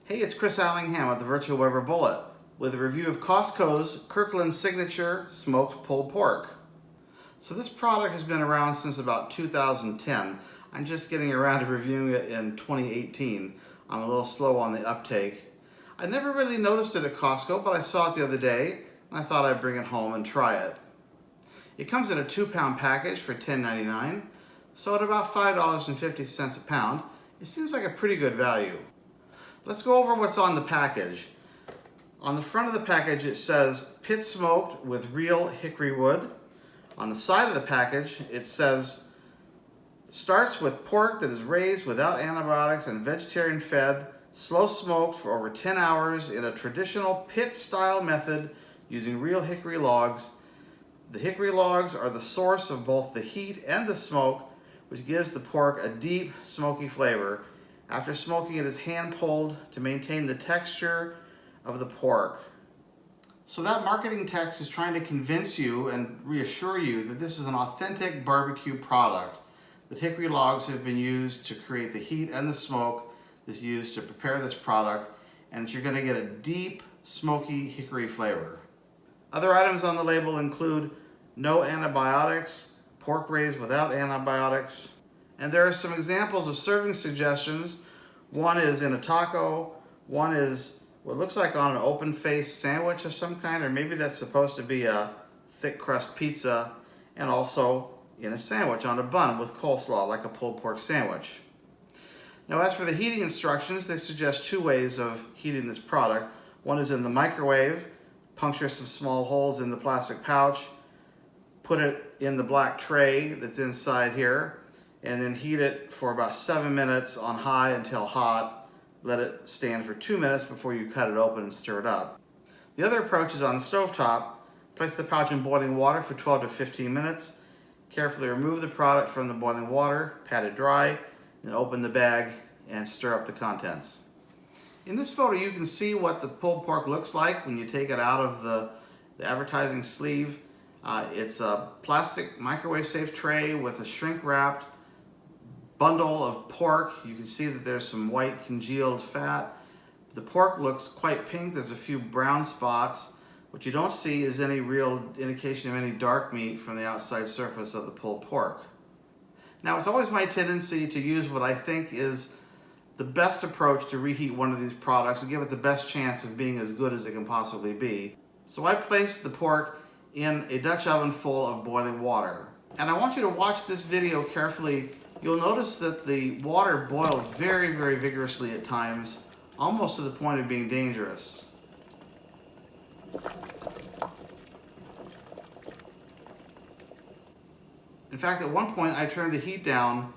Hey, it's Chris Allingham with the Virtual Weber Bullet with a review of Costco's Kirkland Signature Smoked Pulled Pork. So this product has been around since about 2010. I'm just getting around to reviewing it in 2018. I'm a little slow on the uptake. I never really noticed it at Costco, but I saw it the other day and I thought I'd bring it home and try it. It comes in a 2-pound package for $10.99, so at about $5.50 a pound, it seems like a pretty good value. Let's go over what's on the package. On the front of the package it says pit smoked with real hickory wood. On the side of the package it says starts with pork that is raised without antibiotics and vegetarian fed, slow smoked for over 10 hours in a traditional pit style method using real hickory logs. The hickory logs are the source of both the heat and the smoke, which gives the pork a deep smoky flavor. After smoking, it is hand pulled to maintain the texture of the pork. So that marketing text is trying to convince you and reassure you that this is an authentic barbecue product. The hickory logs have been used to create the heat and the smoke that's used to prepare this product, and you're going to get a deep, smoky hickory flavor. Other items on the label include no antibiotics, pork raised without antibiotics, and there are some examples of serving suggestions. One is in a taco, one is what looks like on an open-faced sandwich of some kind, or maybe that's supposed to be a thick crust pizza, and also in a sandwich on a bun with coleslaw, like a pulled pork sandwich. Now, as for the heating instructions, they suggest 2 ways of heating this product. One is in the microwave, puncture some small holes in the plastic pouch, put it in the black tray that's inside here, and then heat it for about 7 minutes on high until hot. Let it stand for 2 minutes before you cut it open and stir it up. The other approach is on the stovetop. Place the pouch in boiling water for 12 to 15 minutes. Carefully remove the product from the boiling water, pat it dry, and open the bag and stir up the contents. In this photo you can see what the pulled pork looks like when you take it out of the advertising sleeve. It's a plastic microwave safe tray with a shrink wrapped bundle of pork. You can see that there's some white congealed fat. The pork looks quite pink. There's a few brown spots. What you don't see is any real indication of any dark meat from the outside surface of the pulled pork. Now, it's always my tendency to use what I think is the best approach to reheat one of these products and give it the best chance of being as good as it can possibly be. So I placed the pork in a Dutch oven full of boiling water. And I want you to watch this video carefully. You'll notice that the water boiled very, very vigorously at times, almost to the point of being dangerous. In fact, at one point I turned the heat down.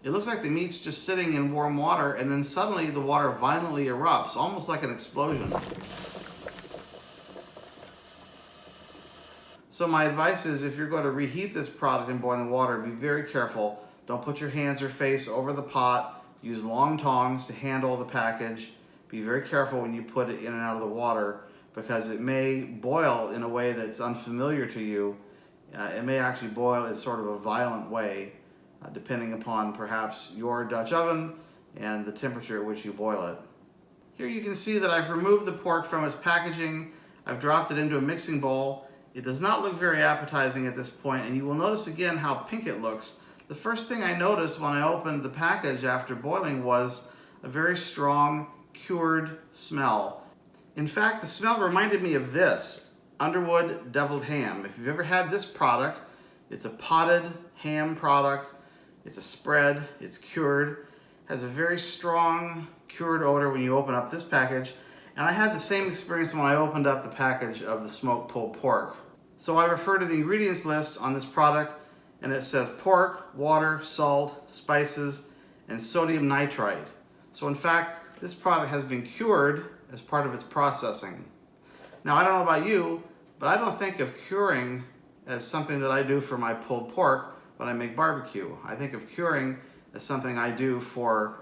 It looks like the meat's just sitting in warm water, and then suddenly the water violently erupts, almost like an explosion. So my advice is, if you're going to reheat this product in boiling water, be very careful. Don't put your hands or face over the pot. Use long tongs to handle the package. Be very careful when you put it in and out of the water, because it may boil in a way that's unfamiliar to you. It may actually boil in sort of a violent way, depending upon perhaps your Dutch oven and the temperature at which you boil it. Here you can see that I've removed the pork from its packaging. I've dropped it into a mixing bowl. It does not look very appetizing at this point, and you will notice again how pink it looks. The first thing I noticed when I opened the package after boiling was a very strong, cured smell. In fact, the smell reminded me of this, Underwood deviled ham. If you've ever had this product, it's a potted ham product. It's a spread, it's cured, has a very strong cured odor when you open up this package. And I had the same experience when I opened up the package of the smoked pulled pork. So I refer to the ingredients list on this product, and it says pork, water, salt, spices, and sodium nitrite. So in fact, this product has been cured as part of its processing. Now, I don't know about you, but I don't think of curing as something that I do for my pulled pork when I make barbecue. I think of curing as something I do for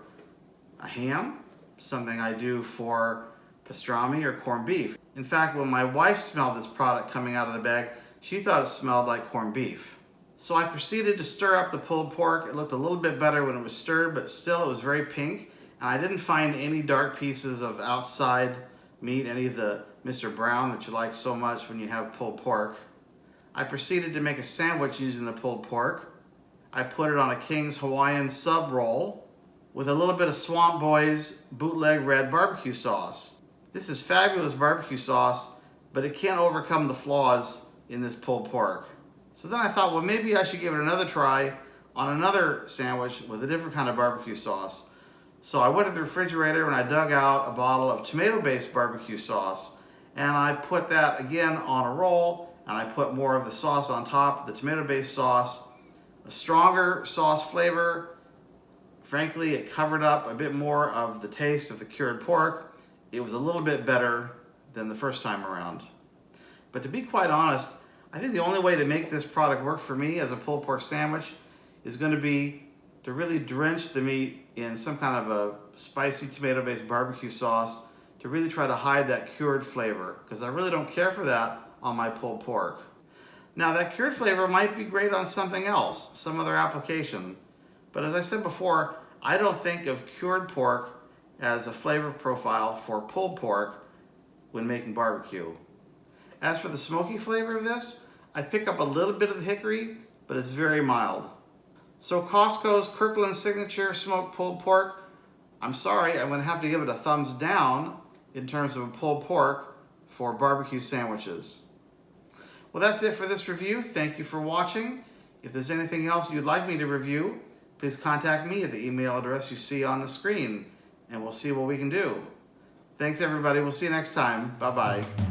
a ham, something I do for pastrami or corned beef. In fact, when my wife smelled this product coming out of the bag, she thought it smelled like corned beef. So I proceeded to stir up the pulled pork. It looked a little bit better when it was stirred, but still it was very pink, And I didn't find any dark pieces of outside meat, any of the Mr. Brown that you like so much when you have pulled pork. I proceeded to make a sandwich using the pulled pork. I put it on a King's Hawaiian sub roll with a little bit of Swamp Boys bootleg red barbecue sauce. This is fabulous barbecue sauce, but it can't overcome the flaws in this pulled pork. So then I thought, well, maybe I should give it another try on another sandwich with a different kind of barbecue sauce. So I went to the refrigerator and I dug out a bottle of tomato-based barbecue sauce, and I put that again on a roll, and I put more of the sauce on top, the tomato-based sauce, a stronger sauce flavor. Frankly, it covered up a bit more of the taste of the cured pork. It was a little bit better than the first time around. But to be quite honest, I think the only way to make this product work for me as a pulled pork sandwich is going to be to really drench the meat in some kind of a spicy tomato-based barbecue sauce to really try to hide that cured flavor, because I really don't care for that on my pulled pork. Now, that cured flavor might be great on something else, some other application, but as I said before, I don't think of cured pork as a flavor profile for pulled pork when making barbecue. As for the smoky flavor of this, I pick up a little bit of the hickory, but it's very mild. So Costco's Kirkland Signature Smoked Pulled Pork, I'm sorry, I'm going to have to give it a thumbs down in terms of a pulled pork for barbecue sandwiches. Well, that's it for this review. Thank you for watching. If there's anything else you'd like me to review, please contact me at the email address you see on the screen, and we'll see what we can do. Thanks, everybody. We'll see you next time. Bye-bye.